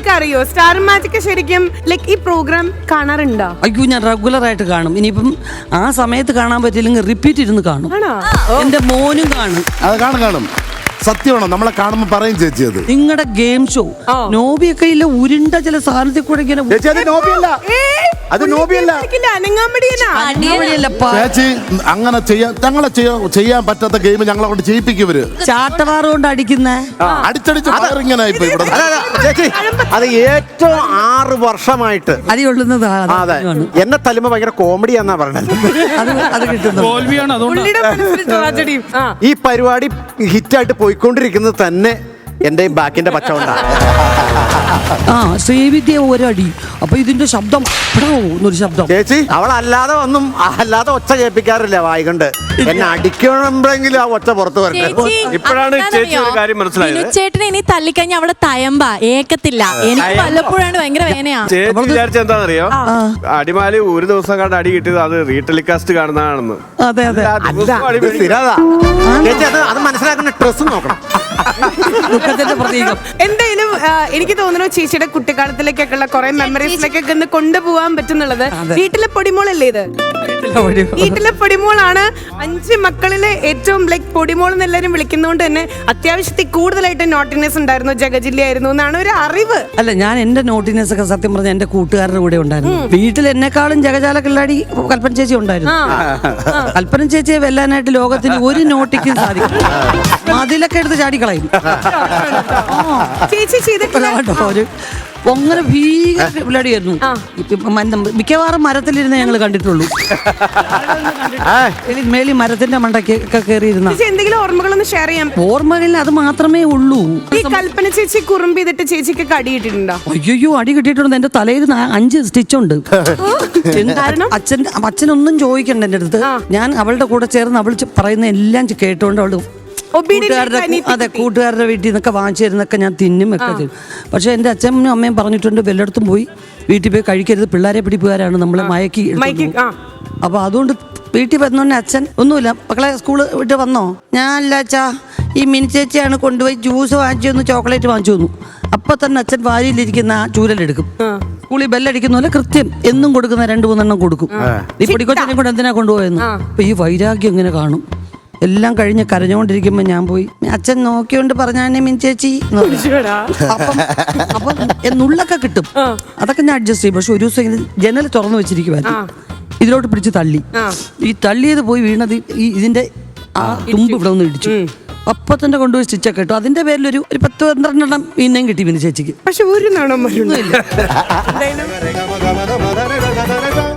Magic അറിയോ? Star magic ശരിക്കും like ഈ പ്രോഗ്രാം കാണാറുണ്ടോ? അയ്യോ, ഞാൻ റെഗുലർ ആയിട്ട് കാണും. ഇനിയിപ്പം ആ സമയത്ത് കാണാൻ പറ്റില്ലെങ്കിൽ റിപ്പീറ്റ് ഇരുന്ന് കാണും. എന്റെ മോനും കാണും. അത് കാണും. സത്യമാണോ? നമ്മളെ കാണുമ്പോ പറയും ചേച്ചി അത് നിങ്ങളുടെ ഗെയിം ഷോ നോബിയൊക്കെ ഇല്ല ഉരുണ്ട ചില സാധനത്തിൽ കൂടെ ഇങ്ങനെ ചേച്ചി അത് നോബിയല്ല, അത് നോബിയല്ല ചേച്ചി. അങ്ങനെ ഞങ്ങളെ ചെയ്യാൻ പറ്റാത്ത ഗെയിം ഞങ്ങളെ കൊണ്ട് ചെയ്യിപ്പിക്കുവര്. ചാട്ടവാറ് കൊണ്ട് അടിക്കുന്ന അടിച്ചടിച്ച് ഇങ്ങനെ ഇപ്പൊ ഇവിടെ ചേച്ചി അത് ഏറ്റവും 6 വർഷമായിട്ട് അടികൊള്ളുന്നത്. അതെ, എന്നെ തല്ലുമ്പോ ഭയങ്കര കോമഡിയാന്നാ പറഞ്ഞത്. അത് കിട്ടുന്നു. ഈ പരിപാടി ഹിറ്റായിട്ട് പോയിക്കൊണ്ടിരിക്കുന്നത് തന്നെ എന്റെ ബാക്കിന്റെ പച്ചവണ്ടാണ്. ശ്രീവിദ്യ ഒരടി. അപ്പൊ ഇതിന്റെ ശബ്ദം എന്നൊരു ശബ്ദം. ചേച്ചി അവളല്ലാതെ അല്ലാതെ ഒച്ച കേൾപ്പിക്കാറില്ല വായികൊണ്ട്. എന്നെ അടിക്കണമെങ്കിലും ആ ഒച്ച പുറത്തു വരട്ടെ. ഇപ്പോഴാണ് ചേച്ചി ഒരു കാര്യം മനസ്സിലായത്. ചേട്ടനെ ഇനി തല്ലിക്കഴിഞ്ഞാൽ അവളെ തയമ്പ ഏക്കത്തില്ല. എനിക്ക് വല്ലപ്പോഴാണ് ഭയങ്കര വേദനയാ. ചേച്ചി വിചാരിച്ച എന്താണെന്നറിയോ? അടിമാലി ഒരു ദിവസം കണ്ട് അടി കിട്ടിയത് അത് റീടെലികാസ്റ്റ് കാണുന്നതാണെന്ന്. അതെ അതെ, ചേച്ചി അത് മനസ്സിലാക്കുന്ന ഡ്രസ് നോക്കണം. എന്തായാലും എനിക്ക് തോന്നുന്നു ചേച്ചിയുടെ കുട്ടിക്കാലത്തിലേക്കൊക്കെയുള്ള കുറെ മെമ്മറീസിലേക്കൊക്കെ ഒന്ന് കൊണ്ടുപോകാൻ പറ്റുന്നുള്ളത്. വീട്ടിലെ പൊടിമോളല്ലേ ഇത്? വീട്ടിലെ പൊടിമോളാണ്. 5 മക്കളിലെ ഏറ്റവും ലൈക്ക് പൊടിമോൾ എന്നെല്ലാരും വിളിക്കുന്നതുകൊണ്ട് തന്നെ അത്യാവശ്യത്തിൽ കൂടുതലായിട്ട് നോട്ടിനെസ് ഉണ്ടായിരുന്നു, ജഗജില്ലയായിരുന്നു എന്നാണ് ഒരു അറിവ്. അല്ല, ഞാൻ എന്റെ നോട്ടിനെസ് ഒക്കെ സത്യം പറഞ്ഞ എന്റെ കൂട്ടുകാരുടെ കൂടെ ഉണ്ടായിരുന്നു. വീട്ടിൽ എന്നെക്കാളും ജഗജാല കില്ലാടി കൽപ്പന ചേച്ചി ഉണ്ടായിരുന്നു. കൽപ്പന ചേച്ചിയെ വെല്ലാനായിട്ട് ലോകത്തിന് ഒരു നോട്ടിക്കും സാധിക്കും. അതിലൊക്കെ എടുത്ത് ചാടിക്കളയും. ചേച്ചി ചെയ്തിട്ടില്ല അങ്ങനെ ഭീകര പിള്ളേടിയായിരുന്നു. മിക്കവാറും മരത്തിലിരുന്ന് ഞങ്ങൾ കണ്ടിട്ടുള്ളൂ. മേലി മരത്തിന്റെ മണ്ടയ്ക്കൊക്കെ കയറിയിരുന്ന എന്തെങ്കിലും ഓർമ്മകളൊന്ന് ഷെയർ ചെയ്യാം. ഓർമ്മകളിൽ അത് മാത്രമേ ഉള്ളൂ. ഈ കൽപ്പന ചേച്ചി കുറുമ്പ് ചെയ്തിട്ട് ചേച്ചിക്ക് അടി കിട്ടിയിട്ടുണ്ടോ? അയ്യോ, അടി കിട്ടിയിട്ടുണ്ട്. എന്റെ തലയിൽ 5 സ്റ്റിച്ചുണ്ട്. അച്ഛനൊന്നും ചോദിക്കണ്ട എന്റെ അടുത്ത്. ഞാൻ അവളുടെ കൂടെ ചേർന്ന് അവൾ പറയുന്ന എല്ലാം കേട്ടോണ്ട് അവള് കൂട്ടുകാരുടെ വീട്ടിൽ നിന്നൊക്കെ വാങ്ങിച്ചു തരുന്നൊക്കെ ഞാൻ തിന്നും ഒക്കെ ചെയ്യും. പക്ഷെ എന്റെ അച്ഛനും അമ്മയും പറഞ്ഞിട്ടുണ്ട്, വല്ലയിടത്തും പോയി വീട്ടിൽ പോയി കഴിക്കരുത്, പിള്ളേരെ പിടിപ്പുകാരാണ് നമ്മളെ മയക്കി. അപ്പൊ അതുകൊണ്ട് വീട്ടിൽ വന്നോണ്ട് അച്ഛൻ ഒന്നുമില്ല, മക്കളെ സ്കൂള് വിട്ട് വന്നോ? ഞാൻ അല്ല അച്ഛാ, ഈ മിനി ചേച്ചിയാണ് കൊണ്ടുപോയി ജ്യൂസ് വാങ്ങിച്ചു തന്നു, ചോക്ലേറ്റ് വാങ്ങിച്ചു തന്നു. അപ്പൊ തന്നെ അച്ഛൻ വാരിയിലിരിക്കുന്ന ആ ചൂരലെടുക്കും. സ്കൂളിൽ ബെല്ലടിക്കുന്ന പോലെ കൃത്യം എന്നും കൊടുക്കുന്ന 2-3 കൊടുക്കും. ഈ പൊടിക്കൊച്ചിനെ കൂടെ എന്തിനാ കൊണ്ടുപോയെന്ന്. അപ്പൊ ഈ വൈരാഗ്യം ഇങ്ങനെ കാണും. എല്ലാം കഴിഞ്ഞ് കരഞ്ഞുകൊണ്ടിരിക്കുമ്പോ ഞാൻ പോയി, അച്ഛൻ നോക്കിയോണ്ട് പറഞ്ഞാണേ മിൻ ചേച്ചി. അപ്പൊ നുള്ളൊക്കെ കിട്ടും, അതൊക്കെ ഞാൻ അഡ്ജസ്റ്റ് ചെയ്യും. പക്ഷെ ഒരു ദിവസം ഇങ്ങനെ ജനൽ തുറന്നു വെച്ചിരിക്കുവായിരുന്നു, ഇതിലോട്ട് പിടിച്ച് തള്ളി. ഈ തള്ളിയത് പോയി വീണത് ഇതിന്റെ ആ തുമ്പ് ഇവിടെ ഒന്ന് ഇടിച്ചു. അപ്പൊ തന്നെ കൊണ്ടുപോയി സ്റ്റിച്ചൊക്കെ ഇട്ടു. അതിന്റെ പേരിൽ ഒരു 10-12 പിന്നെയും കിട്ടി പിന്നെ ചേച്ചിക്ക്. പക്ഷെ ഒരു നാണം